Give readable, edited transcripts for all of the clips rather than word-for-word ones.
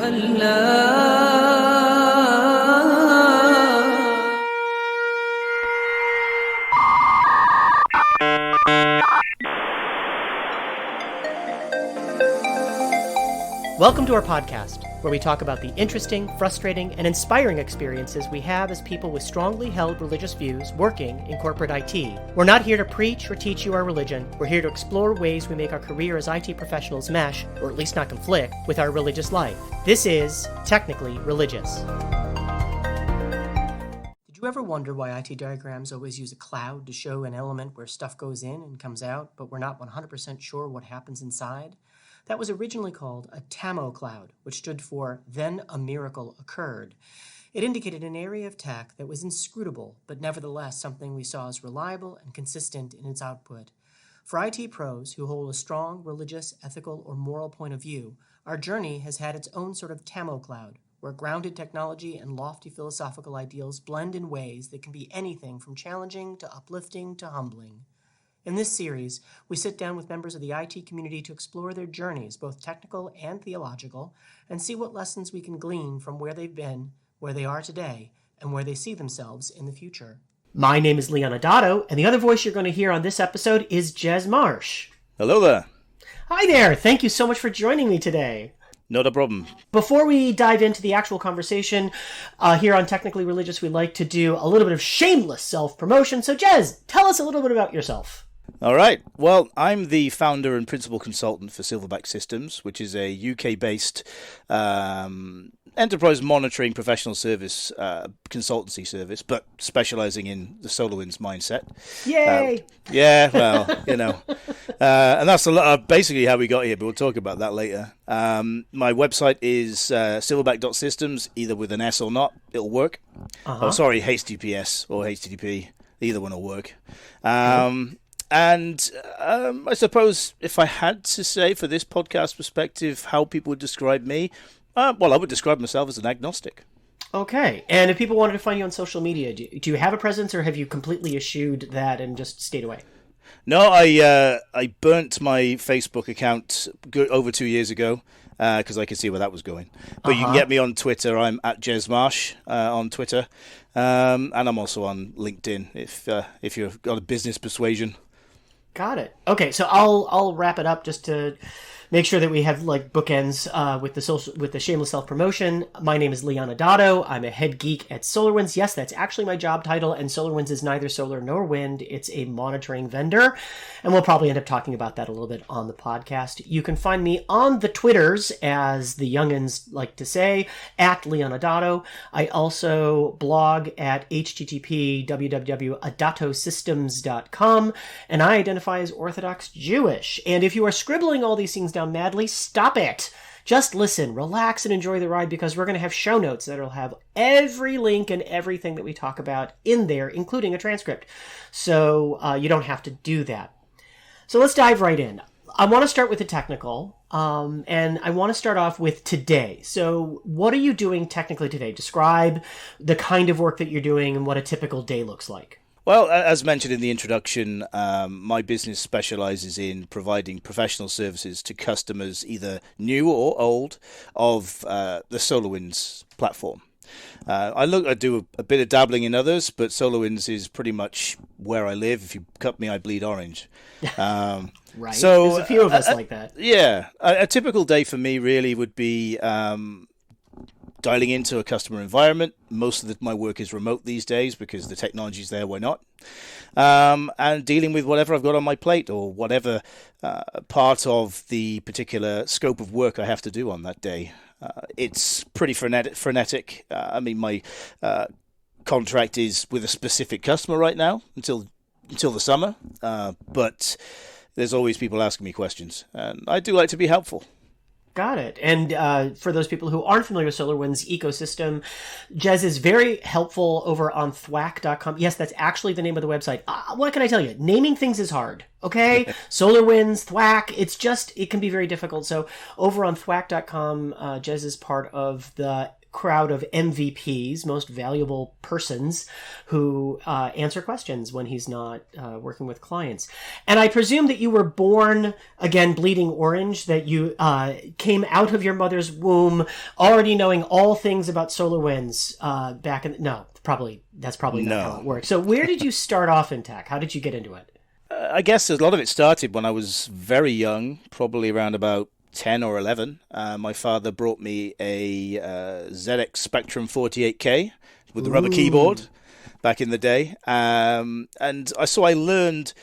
Welcome to our podcast, where we talk about the interesting, frustrating, and inspiring experiences we have as people with strongly held religious views working in corporate IT. We're not here to preach or teach you our religion. We're here to explore ways we make our career as IT professionals mesh, or at least not conflict, with our religious life. This is Technically Religious. Did you ever wonder why IT diagrams always use a cloud to show an element where stuff goes in and comes out, but we're not 100% sure what happens inside? That was originally called a TAMO Cloud, which stood for Then a Miracle Occurred. It indicated an area of tech that was inscrutable, but nevertheless something we saw as reliable and consistent in its output. For IT pros who hold a strong religious, ethical, or moral point of view, our journey has had its own sort of TAMO Cloud, where grounded technology and lofty philosophical ideals blend in ways that can be anything from challenging to uplifting to humbling. In this series, we sit down with members of the IT community to explore their journeys, both technical and theological, and see what lessons we can glean from where they've been, where they are today, and where they see themselves in the future. My name is Leon Adato, and the other voice you're going to hear on this episode is Jez Marsh. Hello there. Hi there. Thank you so much for joining me today. Not a problem. Before we dive into the actual conversation, here on Technically Religious, we like to do a little bit of shameless self-promotion. So Jez, tell us a little bit about yourself. All right. Well, I'm the founder and principal consultant for Silverback Systems, which is a UK-based enterprise monitoring professional service consultancy service, but specializing in the SolarWinds mindset. Yay! Yeah, well, you know. And that's basically how we got here, but we'll talk about that later. My website is silverback.systems, either with an S or not, it'll work. Oh, sorry, HTTPS or HTTP, either one will work. And I suppose if I had to say for this podcast perspective how people would describe me, well, I would describe myself as an agnostic. Okay. And if people wanted to find you on social media, do you have a presence, or have you completely eschewed that and just stayed away? No, I burnt my Facebook account over 2 years ago because I could see where that was going. But you can get me on Twitter. I'm at Jez Marsh on Twitter. And I'm also on LinkedIn if you've got a business persuasion. Got it. Okay, so I'll wrap it up just to make sure that we have like bookends with the shameless self-promotion. My name is Leon Adato. I'm a head geek at SolarWinds. Yes, that's actually my job title, and SolarWinds is neither solar nor wind. It's a monitoring vendor, and we'll probably end up talking about that a little bit on the podcast. You can find me on the Twitters, as the younguns like to say, at Leon Adato. I also blog at http://www.adatosystems.com, and I identify as Orthodox Jewish. And if you are scribbling all these things down madly, stop it. Just listen, relax, and enjoy the ride, because we're going to have show notes that'll have every link and everything that we talk about in there, including a transcript. So you don't have to do that. So let's dive right in. I want to start with the technical, and I want to start off with today. So what are you doing technically today? Describe the kind of work that you're doing and what a typical day looks like. Well, as mentioned in the introduction, my business specializes in providing professional services to customers, either new or old, of the SolarWinds platform. I do a bit of dabbling in others, but SolarWinds is pretty much where I live. If you cut me, I bleed orange. Right. So there's a few of us like that. Yeah. A typical day for me really would be dialing into a customer environment. Most of my work is remote these days because the technology's there, why not? And dealing with whatever I've got on my plate, or whatever part of the particular scope of work I have to do on that day. It's pretty frenetic. I mean, my contract is with a specific customer right now until the summer, but there's always people asking me questions, and I do like to be helpful. Got it. And for those people who aren't familiar with SolarWinds ecosystem, Jez is very helpful over on thwack.com. Yes, that's actually the name of the website. What can I tell you? Naming things is hard, okay? SolarWinds, Thwack, it can be very difficult. So over on thwack.com, Jez is part of the crowd of MVPs, most valuable persons, who answer questions when he's not working with clients. And I presume that you were born, again, bleeding orange, that you came out of your mother's womb already knowing all things about SolarWinds back in... No, that's probably not how it works. So where did you start off in tech? How did you get into it? I guess a lot of it started when I was very young, probably around about 10 or 11. My father brought me a ZX Spectrum 48K with the rubber keyboard back in the day. And I learned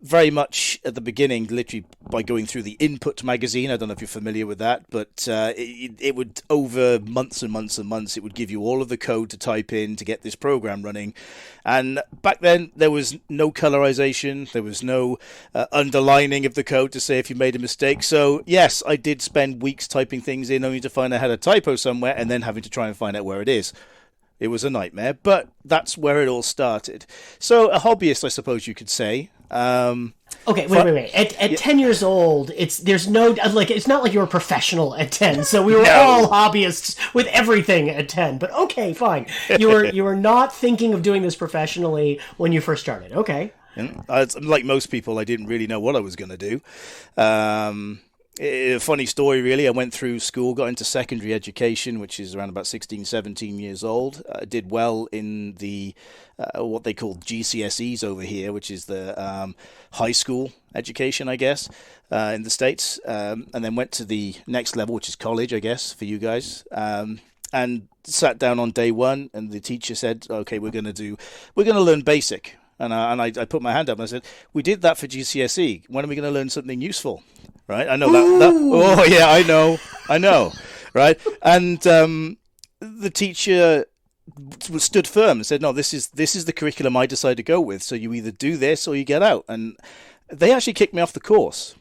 very much at the beginning, literally by going through the Input magazine. I don't know if you're familiar with that, but it would, over months and months and months, it would give you all of the code to type in to get this program running. And back then, there was no colorization. There was no underlining of the code to say if you made a mistake. So, yes, I did spend weeks typing things in only to find I had a typo somewhere and then having to try and find out where it is. It was a nightmare, but that's where it all started. So, a hobbyist, I suppose you could say. Okay, wait. At 10 years old, it's not like you were professional at 10. So we were all hobbyists with everything at 10. But okay, fine. You were not thinking of doing this professionally when you first started. Okay. Like most people, I didn't really know what I was going to do. A funny story, really. I went through school, got into secondary education, which is around about 16, 17 years old. I did well in the what they call GCSEs over here, which is the high school education, I guess, in the States. And then went to the next level, which is college, I guess, for you guys. And sat down on day one, and the teacher said, "Okay, we're going to learn basic." And I put my hand up and I said, "We did that for GCSE. When are we going to learn something useful?" Right? I know that. Oh yeah, I know. Right? And the teacher stood firm and said, "No, this is the curriculum I decide to go with. So you either do this or you get out." And they actually kicked me off the course.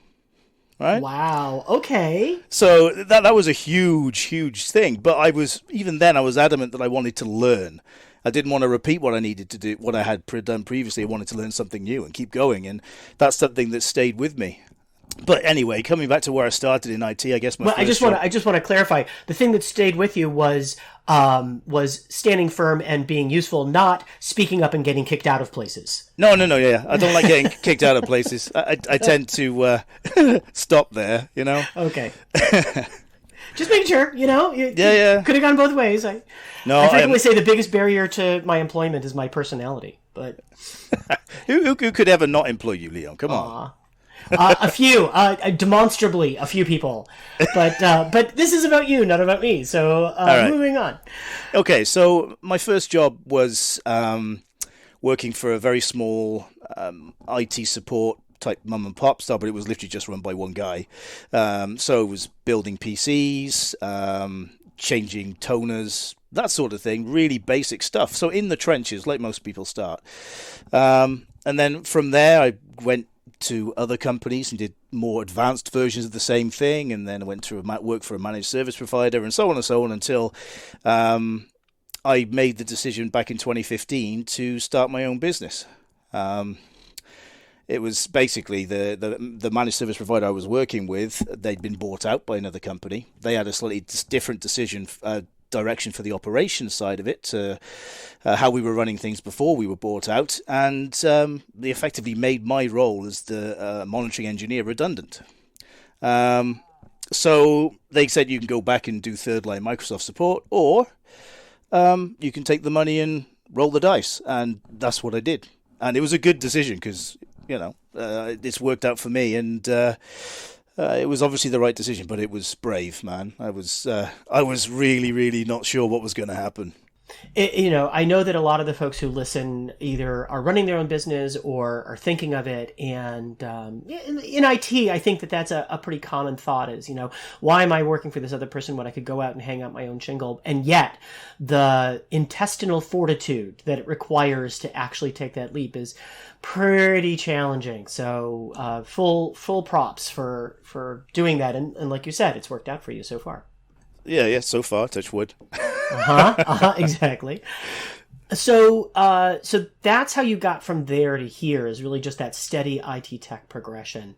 Right? Wow. Okay. So that was a huge thing. But I was adamant that I wanted to learn. I didn't want to repeat what I needed to do, what I had done previously. I wanted to learn something new and keep going, and that's something that stayed with me. But anyway, coming back to where I started in IT, I guess I just want to clarify. The thing that stayed with you was standing firm and being useful, not speaking up and getting kicked out of places. No, yeah. I don't like getting kicked out of places. I tend to stop there, you know? Okay. Just making sure, Yeah. Could have gone both ways. I frequently say the biggest barrier to my employment is my personality, but... Who could ever not employ you, Leon? Come on. A few, demonstrably a few people, but this is about you, not about me. So right. Moving on. Okay, so my first job was working for a very small IT support type mum and pop style, but it was literally just run by one guy. So it was building PCs, changing toners, that sort of thing, really basic stuff. So in the trenches, like most people start. And then from there, I went to other companies and did more advanced versions of the same thing, and then I went to work for a managed service provider, and so on until I made the decision back in 2015 to start my own business. It was basically the managed service provider I was working with. They'd been bought out by another company. They had a slightly different direction for the operations side of it, how we were running things before we were bought out, and they effectively made my role as the monitoring engineer redundant. So they said you can go back and do third line Microsoft support, or you can take the money and roll the dice, and that's what I did. And it was a good decision because it's worked out for me, and it was obviously the right decision, but it was brave, man. I was really, really not sure what was going to happen. I know that a lot of the folks who listen either are running their own business or are thinking of it. And in IT, I think that's a pretty common thought is, why am I working for this other person when I could go out and hang out my own shingle? And yet the intestinal fortitude that it requires to actually take that leap is pretty challenging. So full props for doing that. And like you said, it's worked out for you so far. Yeah, so far, touch wood. Exactly. So that's how you got from there to here, is really just that steady IT tech progression.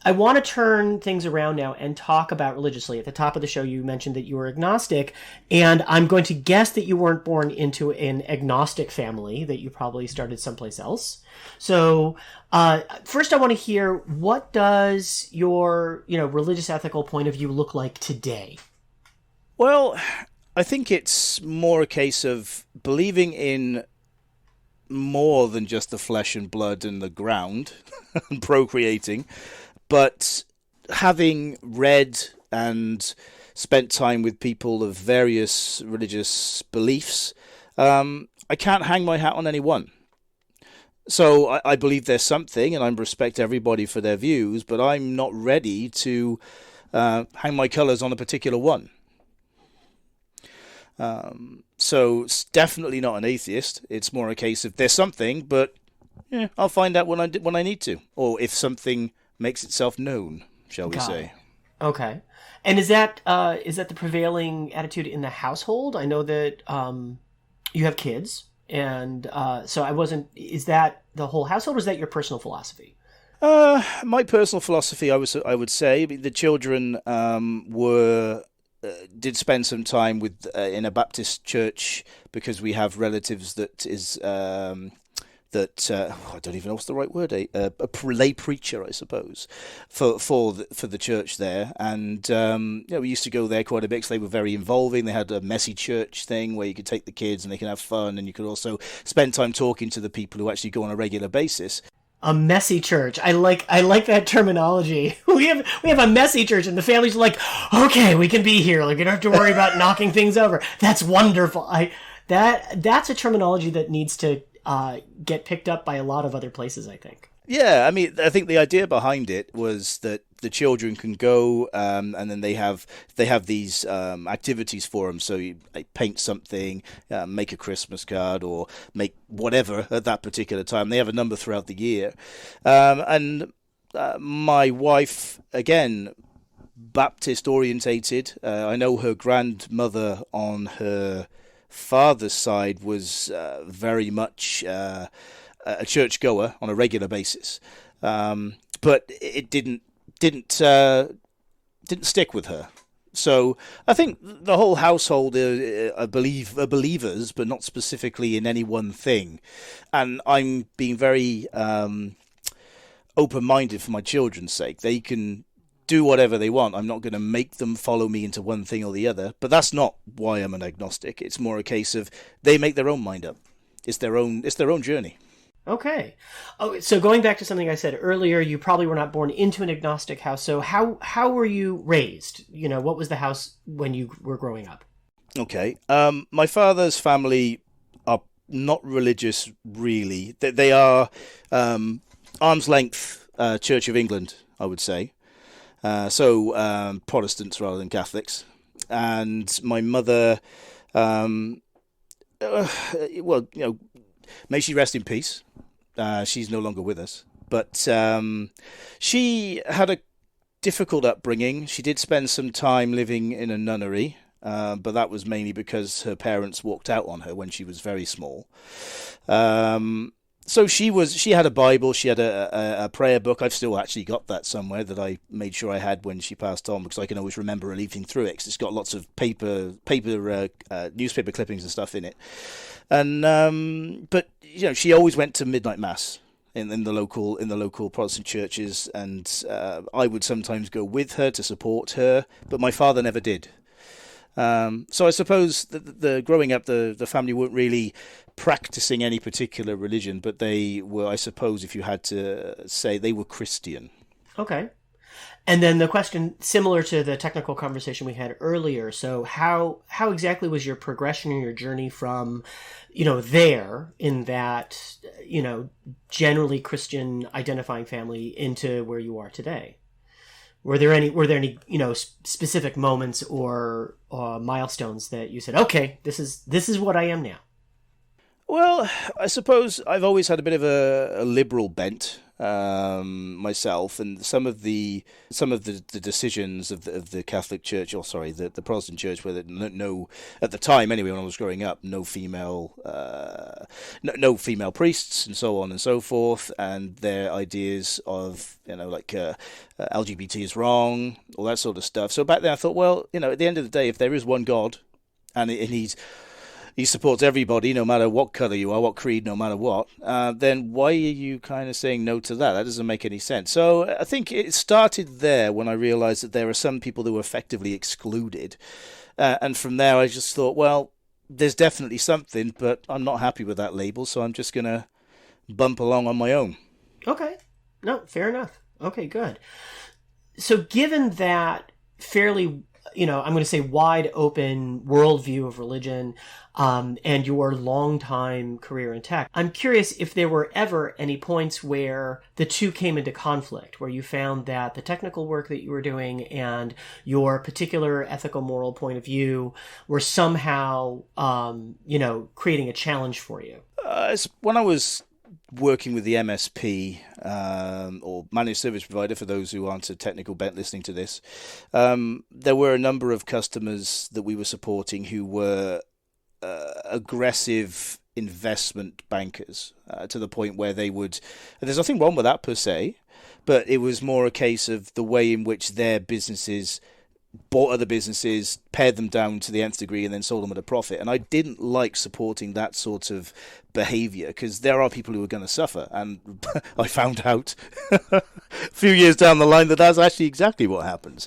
I want to turn things around now and talk about religiously. At the top of the show, you mentioned that you were agnostic, and I'm going to guess that you weren't born into an agnostic family, that you probably started someplace else. So, first I want to hear, what does your, religious ethical point of view look like today? Well, I think it's more a case of believing in more than just the flesh and blood and the ground and procreating, but having read and spent time with people of various religious beliefs, I can't hang my hat on any one. So I believe there's something, and I respect everybody for their views, but I'm not ready to hang my colours on a particular one. So it's definitely not an atheist. It's more a case of there's something, but I'll find out when I need to, or if something makes itself known, shall we say. Okay. And is that the prevailing attitude in the household? I know that you have kids, and is that the whole household, or is that your personal philosophy? My personal philosophy, I would say, the children did spend some time with in a Baptist church, because we have relatives that is I don't even know what's the right word, a lay preacher, I suppose, for the church there. And we used to go there quite a bit, because they were very involving. They had a messy church thing where you could take the kids and they could have fun, and you could also spend time talking to the people who actually go on a regular basis. A messy church. I like that terminology. We have a messy church, and the family's like, okay, we can be here. Like, you don't have to worry about knocking things over. That's wonderful. That's a terminology that needs to get picked up by a lot of other places, I think. Yeah, I mean, I think the idea behind it was that the children can go, and then they have these activities for them. So you paint something, make a Christmas card, or make whatever at that particular time. They have a number throughout the year. And my wife, again, Baptist orientated. I know her grandmother on her father's side was very much a churchgoer on a regular basis, but it didn't stick with her. So I think the whole household are believers, but not specifically in any one thing. And I'm being very open-minded for my children's sake. They can do whatever they want. I'm not going to make them follow me into one thing or the other. But that's not why I'm an agnostic. It's more a case of they make their own mind up. It's their own journey. Okay. Oh, so going back to something I said earlier, you probably were not born into an agnostic house. So how were you raised? What was the house when you were growing up? Okay. My father's family are not religious, really. They are arm's length Church of England, I would say. So Protestants rather than Catholics. And my mother, may she rest in peace. She's no longer with us. But she had a difficult upbringing. She did spend some time living in a nunnery, but that was mainly because her parents walked out on her when she was very small. So she had a Bible, she had a prayer book. I've still actually got that somewhere that I made sure I had when she passed on, because I can always remember her leafing through it, 'cause it's got lots of paper newspaper clippings and stuff in it. And but she always went to midnight mass in the local Protestant churches, and I would sometimes go with her to support her, but my father never did. So I suppose the growing up, the family weren't really practicing any particular religion, but they were, I suppose, if you had to say, they were Christian. Okay. And then the question, similar to the technical conversation we had earlier, so how exactly was your progression in your journey from, there in that, generally Christian identifying family into where you are today? Were there any specific moments or milestones that you said, okay, this is what I am now? Well, I suppose I've always had a bit of a liberal bent myself, and some of the decisions of the Catholic Church, or sorry, the Protestant Church, where no at the time anyway when I was growing up, no female no female priests and so on and so forth, and their ideas of like LGBT is wrong, all that sort of stuff. So back then I thought, well, at the end of the day, if there is one God, and he supports everybody, no matter what color you are, what creed, no matter what, then why are you kind of saying no to that? That doesn't make any sense. So I think it started there when I realized that there are some people who were effectively excluded. And from there, I just thought, well, there's definitely something, but I'm not happy with that label, so I'm just going to bump along on my own. Okay. No, fair enough. Okay, good. So given that fairly, I'm going to say wide open worldview of religion, and your long-time career in tech, I'm curious if there were ever any points where the two came into conflict, where you found that the technical work that you were doing and your particular ethical, moral point of view were somehow, creating a challenge for you. When I was working with the MSP, or managed service provider, for those who aren't a technical bent listening to this, there were a number of customers that we were supporting who were aggressive investment bankers, to the point where they would, and there's nothing wrong with that per se, but it was more a case of the way in which their businesses bought other businesses, pared them down to the nth degree, and then sold them at a profit. And I didn't like supporting that sort of behavior, because there are people who are going to suffer. And I found out a few years down the line that that's actually exactly what happens.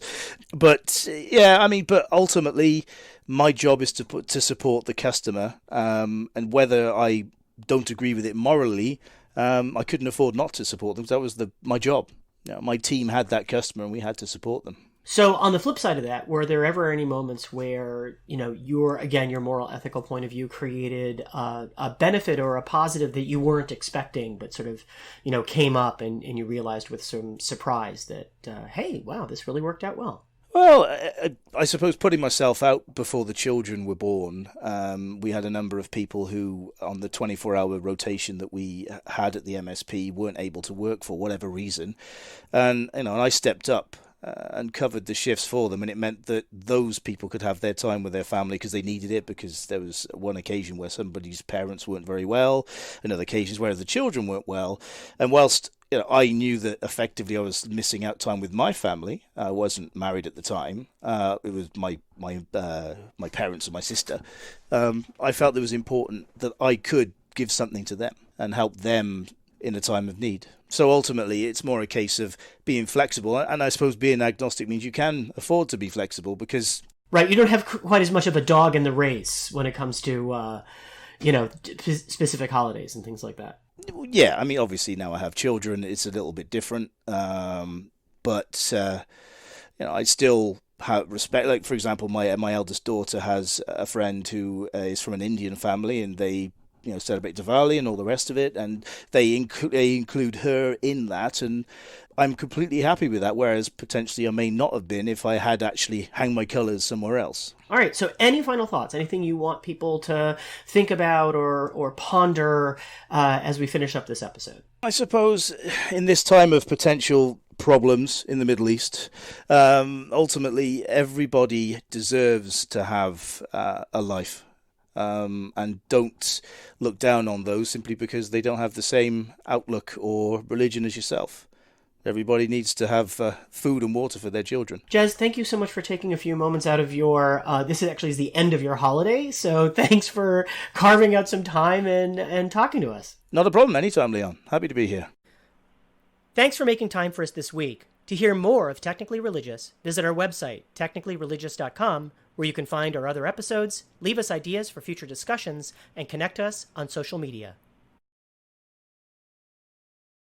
But yeah, but ultimately, my job is to support the customer, and whether I don't agree with it morally, I couldn't afford not to support them, because that was my job. My team had that customer, and we had to support them. So on the flip side of that, were there ever any moments where, your moral ethical point of view created a benefit or a positive that you weren't expecting, but sort of, came up and you realized with some surprise that, hey, wow, this really worked out well? Well, I suppose putting myself out before the children were born, we had a number of people who, on the 24-hour rotation that we had at the MSP, weren't able to work for whatever reason. And, I stepped up and covered the shifts for them, and it meant that those people could have their time with their family because they needed it, because there was one occasion where somebody's parents weren't very well, and other occasions where the children weren't well. And whilst I knew that effectively I was missing out time with my family, I wasn't married at the time, it was my parents and my sister, I felt it was important that I could give something to them and help them in a time of need. So ultimately, it's more a case of being flexible, and I suppose being agnostic means you can afford to be flexible, because... Right, you don't have quite as much of a dog in the race when it comes to, specific holidays and things like that. Yeah, obviously now I have children, it's a little bit different, but I still have respect. Like, for example, my eldest daughter has a friend who is from an Indian family, and they celebrate Diwali and all the rest of it, and they include her in that, and I'm completely happy with that, whereas potentially I may not have been if I had actually hung my colours somewhere else. All right, so any final thoughts? Anything you want people to think about or ponder as we finish up this episode? I suppose in this time of potential problems in the Middle East, ultimately everybody deserves to have a life. And don't look down on those simply because they don't have the same outlook or religion as yourself. Everybody needs to have food and water for their children. Jez, thank you so much for taking a few moments out of your, this is actually the end of your holiday, so thanks for carving out some time and talking to us. Not a problem. Anytime, Leon. Happy to be here. Thanks for making time for us this week. To hear more of Technically Religious, visit our website, technicallyreligious.com, where you can find our other episodes, leave us ideas for future discussions, and connect us on social media.